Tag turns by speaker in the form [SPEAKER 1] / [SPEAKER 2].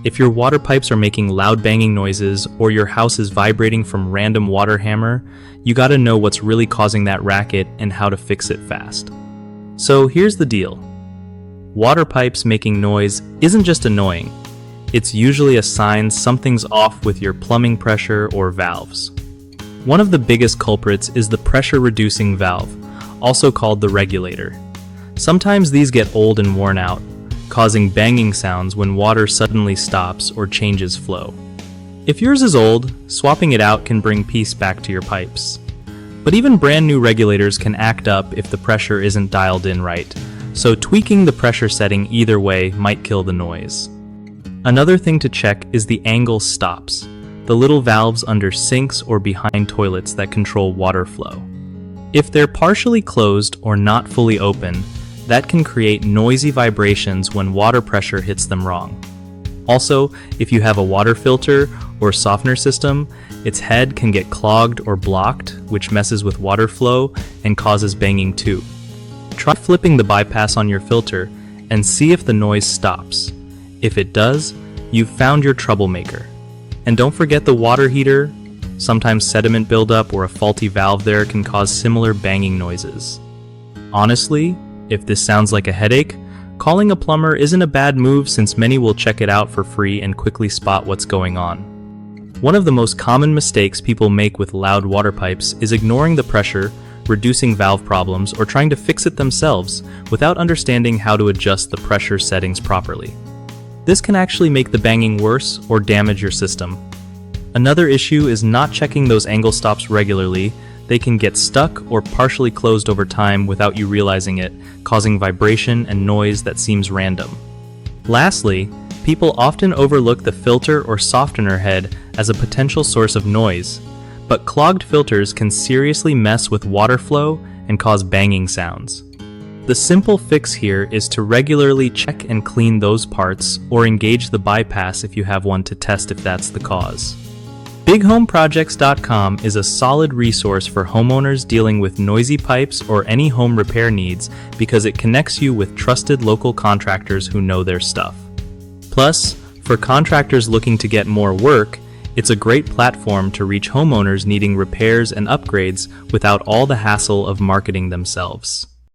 [SPEAKER 1] If your water pipes are making loud banging noises or your house is vibrating from random water hammer, you gotta know what's really causing that racket and how to fix it fast. So here's the deal. Water pipes making noise isn't just annoying. It's usually a sign something's off with your plumbing pressure or valves. One of the biggest culprits is the pressure-reducing valve, also called the regulator. Sometimes these get old and worn out, causing banging sounds when water suddenly stops or changes flow. If yours is old, swapping it out can bring peace back to your pipes. But even brand new regulators can act up if the pressure isn't dialed in right, so tweaking the pressure setting either way might kill the noise. Another thing to check is the angle stops, the little valves under sinks or behind toilets that control water flow. If they're partially closed or not fully open, that can create noisy vibrations when water pressure hits them wrong. Also, if you have a water filter or softener system, its head can get clogged or blocked, which messes with water flow and causes banging too. Try flipping the bypass on your filter and see if the noise stops. If it does, you've found your troublemaker. And don't forget the water heater. Sometimes sediment buildup or a faulty valve there can cause similar banging noises. Honestly, if this sounds like a headache, calling a plumber isn't a bad move since many will check it out for free and quickly spot what's going on. One of the most common mistakes people make with loud water pipes is ignoring the pressure, reducing valve problems, or trying to fix it themselves without understanding how to adjust the pressure settings properly. This can actually make the banging worse or damage your system. Another issue is not checking those angle stops regularly. They can get stuck or partially closed over time without you realizing it, causing vibration and noise that seems random. Lastly, people often overlook the filter or softener head as a potential source of noise, but clogged filters can seriously mess with water flow and cause banging sounds. The simple fix here is to regularly check and clean those parts or engage the bypass if you have one to test if that's the cause. BigHomeProjects.com is a solid resource for homeowners dealing with noisy pipes or any home repair needs because it connects you with trusted local contractors who know their stuff. Plus, for contractors looking to get more work, it's a great platform to reach homeowners needing repairs and upgrades without all the hassle of marketing themselves.